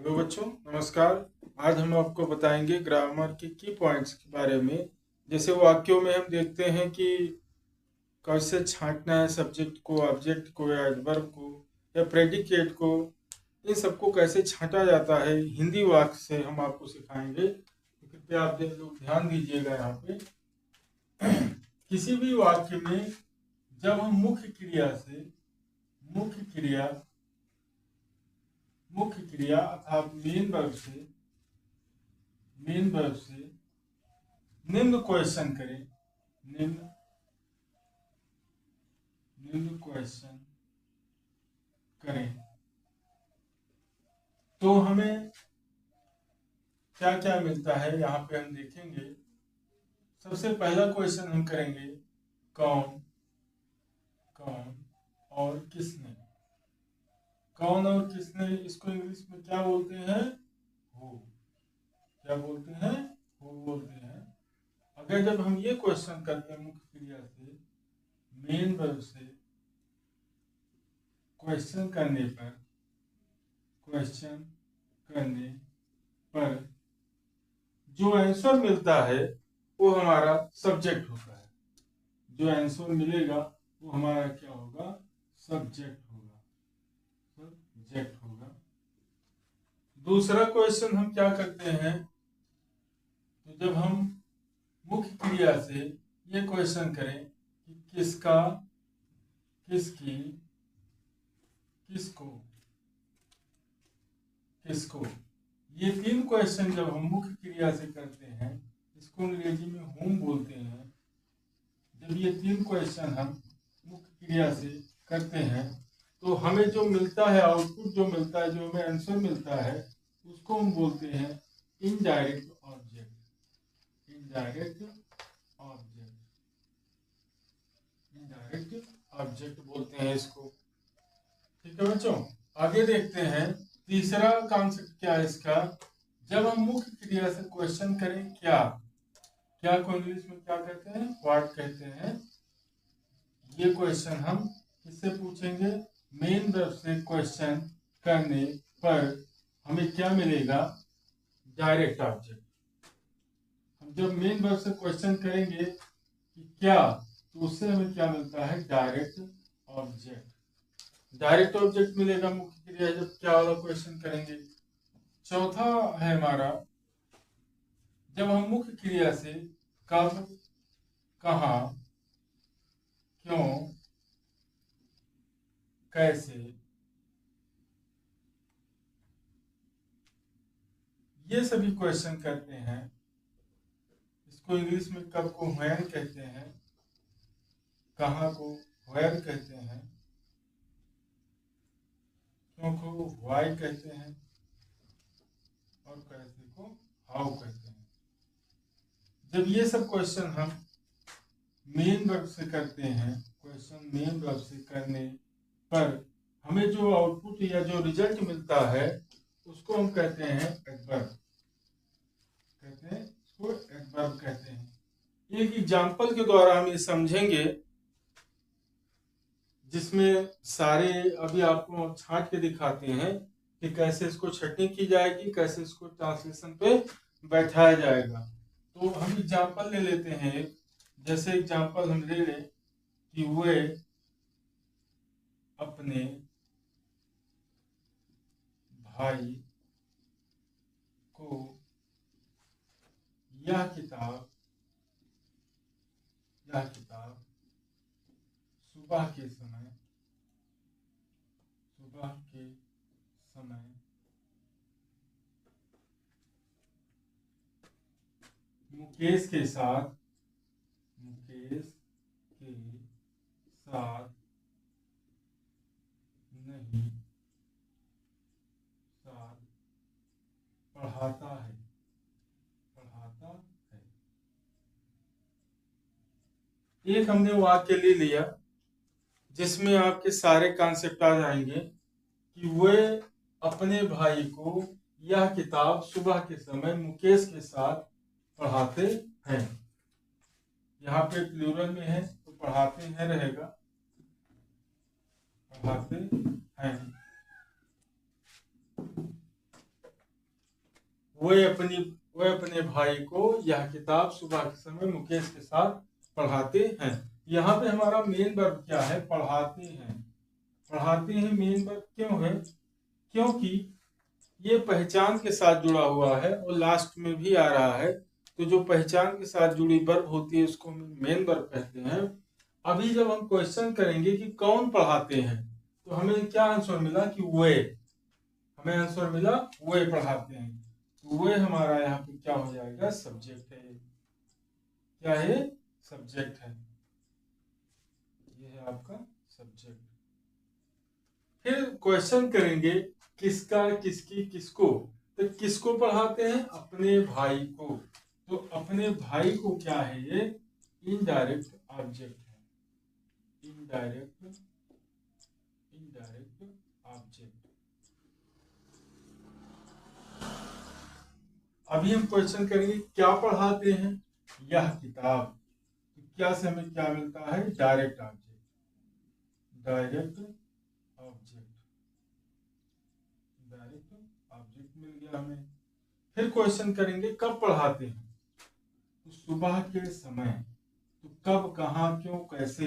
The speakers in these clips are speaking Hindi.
हेलो बच्चों, नमस्कार। आज हम आपको बताएंगे ग्रामर के की पॉइंट्स के बारे में। जैसे वाक्यों में हम देखते हैं कि कैसे छांटना है सब्जेक्ट को, ऑब्जेक्ट को या एडवर्ब को या प्रेडिकेट को, इन सबको कैसे छांटा जाता है हिंदी वाक्य से हम आपको सिखाएंगे। तो कृपया आप लोग ध्यान दीजिएगा यहाँ पे। किसी भी वाक्य में जब हम मुख्य क्रिया अर्थात मेन वर्ब से निम्न क्वेश्चन करें, निम्न क्वेश्चन करें तो हमें क्या क्या मिलता है यहाँ पे हम देखेंगे। सबसे पहला क्वेश्चन हम करेंगे कौन और किसने। कौन और किसने, इसको इंग्लिश में क्या बोलते हैं? हु। क्या बोलते हैं? हु बोलते हैं। अगर जब हम ये क्वेश्चन करते हैं मुख्य क्रिया से मेन वर्ब से क्वेश्चन करने पर जो आंसर मिलता है वो हमारा सब्जेक्ट होता है। जो आंसर मिलेगा वो हमारा क्या होगा? सब्जेक्ट होगा। दूसरा क्वेश्चन हम क्या करते हैं? तो जब हम मुख्य क्रिया से ये क्वेश्चन करें कि किसका, किसकी, किसको, ये तीन क्वेश्चन जब हम मुख्य क्रिया से करते हैं, इसको अंग्रेजी में whom बोलते हैं। जब ये तीन क्वेश्चन हम मुख्य क्रिया से करते हैं तो हमें जो मिलता है, आउटपुट जो मिलता है, जो हमें आंसर मिलता है, उसको हम बोलते हैं इनडायरेक्ट ऑब्जेक्ट। इनडायरेक्ट ऑब्जेक्ट बोलते हैं इसको। ठीक है बच्चों, आगे देखते हैं। तीसरा कॉन्सेप्ट क्या है इसका? जब हम मुख्य क्रिया से क्वेश्चन करें क्या को इंग्लिश में क्या कहते हैं? व्हाट कहते हैं। ये क्वेश्चन हम किससे पूछेंगे? मेन वर्ब से क्वेश्चन करने पर हमें क्या मिलेगा? Direct object. हम जब मेन वर्ब से क्वेश्चन करेंगे कि क्या, तो उससे हमें क्या मिलता है? Direct object. डायरेक्ट ऑब्जेक्ट मिलेगा मुख्य क्रिया जब क्या वाला क्वेश्चन करेंगे। चौथा है हमारा, जब हम मुख्य क्रिया से कब, कहाँ, क्यों, कैसे, ये सभी क्वेश्चन करते हैं, इसको इंग्लिश में कब को व्हेन कहते हैं, कहाँ को व्हेर कहते हैं, क्यों को व्हाई कहते हैं और कैसे को हाउ कहते हैं। जब ये सब क्वेश्चन हम मेन वर्ब से करते हैं, क्वेश्चन मेन वर्ब से करने पर हमें जो आउटपुट या जो रिजल्ट मिलता है उसको हम कहते हैं एडवर्ब। इसको एडवर्ब कहते हैं। एक एग्जाम्पल के द्वारा हम ये समझेंगे जिसमें सारे अभी आपको छांट के दिखाते हैं कि कैसे इसको छटनी की जाएगी, कैसे इसको ट्रांसलेशन पे बैठाया जाएगा। तो हम एग्जाम्पल ले लेते हैं। जैसे एग्जाम्पल हम ले लें कि वे अपने भाई को यह किताब सुबह के समय मुकेश के साथ नहीं, साथ पढ़ाता है। एक हमने वाक्य ले लिया जिसमें आपके सारे कॉन्सेप्ट आ जाएंगे कि वे अपने भाई को यह किताब सुबह के समय मुकेश के साथ पढ़ाते हैं। यहाँ पे प्लूरल में है तो पढ़ाते हैं रहेगा, पढ़ाते हैं। वह अपने भाई को यह किताब सुबह के समय मुकेश के साथ पढ़ाते हैं। यहाँ पे हमारा मेन वर्ब क्या है? पढ़ाते हैं। पढ़ाते हैं मेन वर्ब क्यों है? क्योंकि ये पहचान के साथ जुड़ा हुआ है और लास्ट में भी आ रहा है, तो जो पहचान के साथ जुड़ी वर्ब होती है उसको मेन वर्ब कहते हैं। अभी जब हम क्वेश्चन करेंगे कि कौन पढ़ाते हैं, तो हमें क्या आंसर मिला कि वे, हमें आंसर मिला वे पढ़ाते हैं। तो वे हमारा यहाँ पे क्या हो जाएगा? सब्जेक्ट है। क्या है? सब्जेक्ट है। ये है आपका सब्जेक्ट। फिर क्वेश्चन करेंगे किसका, किसकी, किसको। तो किसको पढ़ाते हैं? अपने भाई को। तो अपने भाई को क्या है? ये इनडायरेक्ट ऑब्जेक्ट है। Indirect object. अभी हम क्वेश्चन करेंगे क्या पढ़ाते हैं? यह किताब। तो क्या से हमें क्या मिलता है? Direct object. Direct object. Direct object मिल गया हमें। फिर क्वेश्चन करेंगे कब पढ़ाते हैं? तो सुबह के समय। तो कब, कहाँ, क्यों, कैसे,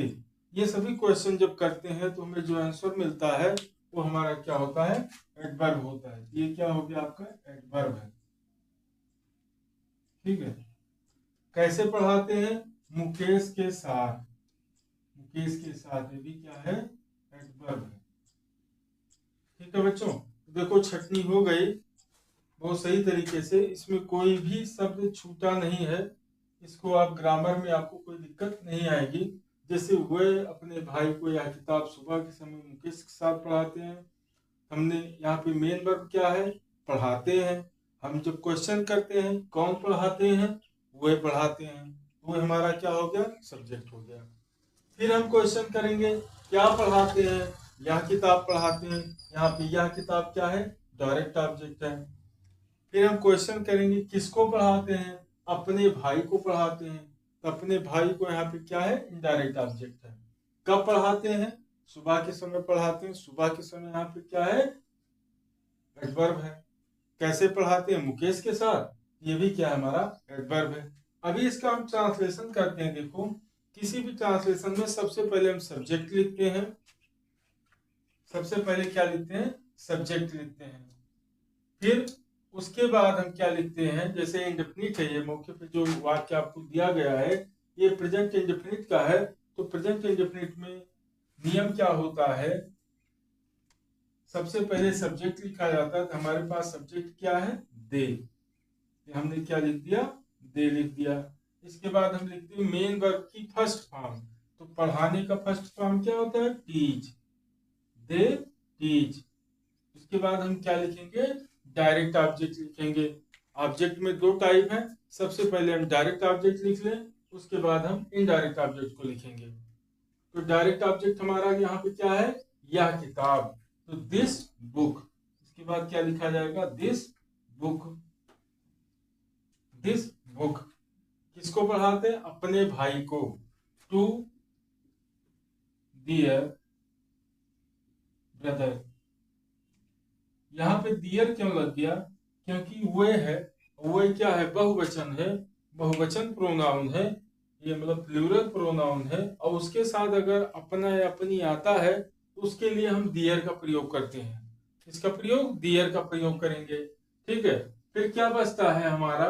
ये सभी क्वेश्चन जब करते हैं तो हमें जो आंसर मिलता है वो हमारा क्या होता है? एडवर्ब होता है। ये क्या हो गया? आपका एडवर्ब है। ठीक है। कैसे पढ़ाते हैं? मुकेश के साथ। मुकेश के साथ, ये भी क्या है? एडवर्ब है। ठीक है बच्चों, देखो छटनी हो गई बहुत सही तरीके से, इसमें कोई भी शब्द छूटा नहीं है। इसको आप ग्रामर में आपको कोई दिक्कत नहीं आएगी। जैसे वे अपने भाई को यह किताब सुबह के समय मुकेश के साथ पढ़ाते हैं। हमने यहाँ पे मेन वर्ब क्या है? पढ़ाते हैं। हम जब क्वेश्चन करते हैं कौन पढ़ाते हैं? वे पढ़ाते हैं। वो हमारा क्या हो गया? सब्जेक्ट हो गया। फिर हम क्वेश्चन करेंगे क्या पढ़ाते हैं? यह किताब पढ़ाते हैं। यहाँ पे यह किताब क्या है? डायरेक्ट ऑब्जेक्ट है। फिर हम क्वेश्चन करेंगे किसको पढ़ाते हैं? अपने भाई को पढ़ाते हैं। तो अपने भाई को यहाँ पे क्या है? इनडायरेक्ट ऑब्जेक्ट है। कब पढ़ाते हैं? सुबह के समय पढ़ाते हैं। सुबह के समय यहाँ पे क्या है? एडवर्ब है। कैसे पढ़ाते हैं? मुकेश के साथ। ये भी क्या है? हमारा एडवर्ब है। अभी इसका हम ट्रांसलेशन करते हैं। देखो किसी भी ट्रांसलेशन में सबसे पहले हम सब्जेक्ट लिखते हैं। सबसे पहले क्या लिखते हैं? सब्जेक्ट लिखते हैं। फिर उसके बाद हम क्या लिखते हैं? जैसे इंडेफिनिट है, ये मौके पे जो वाक्य आपको दिया गया है ये प्रेजेंट इंडेफिनिट का है। तो प्रेजेंट इंडेफिनिट में नियम क्या होता है? सबसे पहले सब्जेक्ट लिखा जाता है। तो हमारे पास सब्जेक्ट क्या है? दे। हमने क्या लिख दिया? दे लिख दिया। इसके बाद हम लिखते हैं मेन वर्ब की फर्स्ट फॉर्म। तो पढ़ाने का फर्स्ट फॉर्म क्या होता है? टीच। They teach. उसके बाद हम क्या लिखेंगे? डायरेक्ट ऑब्जेक्ट लिखेंगे। ऑब्जेक्ट में दो टाइप है। सबसे पहले हम डायरेक्ट ऑब्जेक्ट लिख लें, उसके बाद हम इनडायरेक्ट ऑब्जेक्ट को लिखेंगे। तो डायरेक्ट ऑब्जेक्ट हमारा यहाँ पे क्या है? यह किताब। तो दिस बुक। इसके बाद क्या लिखा जाएगा? This book. This book. किसको पढ़ाते हैं? अपने भाई को। To dear brother. यहाँ पे डियर क्यों लग गया? क्योंकि वे है। वे क्या है? बहुवचन है। बहुवचन प्रोनाउन है। ये मतलब प्लूरल प्रोनाउन है। और उसके साथ अगर अपना या अपनी आता है तो उसके लिए हम डियर का प्रयोग करते हैं। इसका प्रयोग डियर का प्रयोग करेंगे। ठीक है। फिर क्या बचता है हमारा?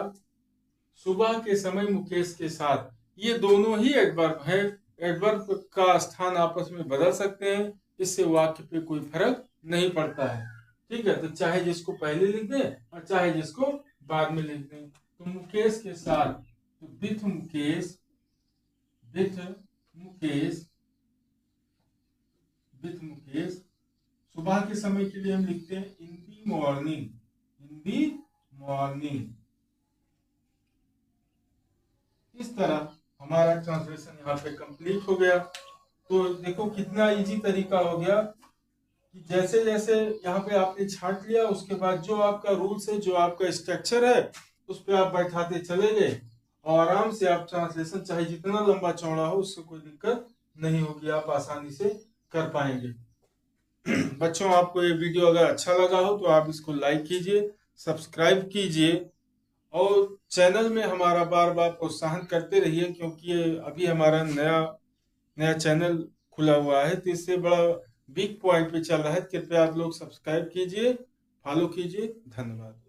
सुबह के समय मुकेश के साथ। ये दोनों ही एडवर्ब है। एडवर्ब का स्थान आपस में बदल सकते हैं, इससे वाक्य पे कोई फर्क नहीं पड़ता है। ठीक है। तो चाहे जिसको पहले लिख दें और चाहे जिसको बाद में लिख दें। तो मुकेश के साथ, तो with Mukesh, with Mukesh, with Mukesh. सुबह के समय के लिए हम लिखते हैं इन दी मॉर्निंग। इन दी मॉर्निंग। इस तरह हमारा ट्रांसलेशन यहाँ पे कंप्लीट हो गया। तो देखो कितना इजी तरीका हो गया कि जैसे जैसे यहाँ पे आपने छांट लिया, उसके बाद जो आपका रूल्स है, जो आपका स्ट्रक्चर है, उस पर आप बैठाते चले गए और आराम से आप ट्रांसलेशन चाहे जितना लंबा चौड़ा हो उससे कोई दिक्कत नहीं होगी, आप आसानी से कर पाएंगे। बच्चों आपको ये वीडियो अगर अच्छा लगा हो तो आप इसको लाइक कीजिए, सब्सक्राइब कीजिए और चैनल में हमारा बार बार प्रोत्साहन करते रहिए, क्योंकि ये अभी हमारा नया चैनल खुला हुआ है, तो इससे बड़ा बिग पॉइंट पे चल रहा है। कृपया आप लोग सब्सक्राइब कीजिए, फॉलो कीजिए। धन्यवाद।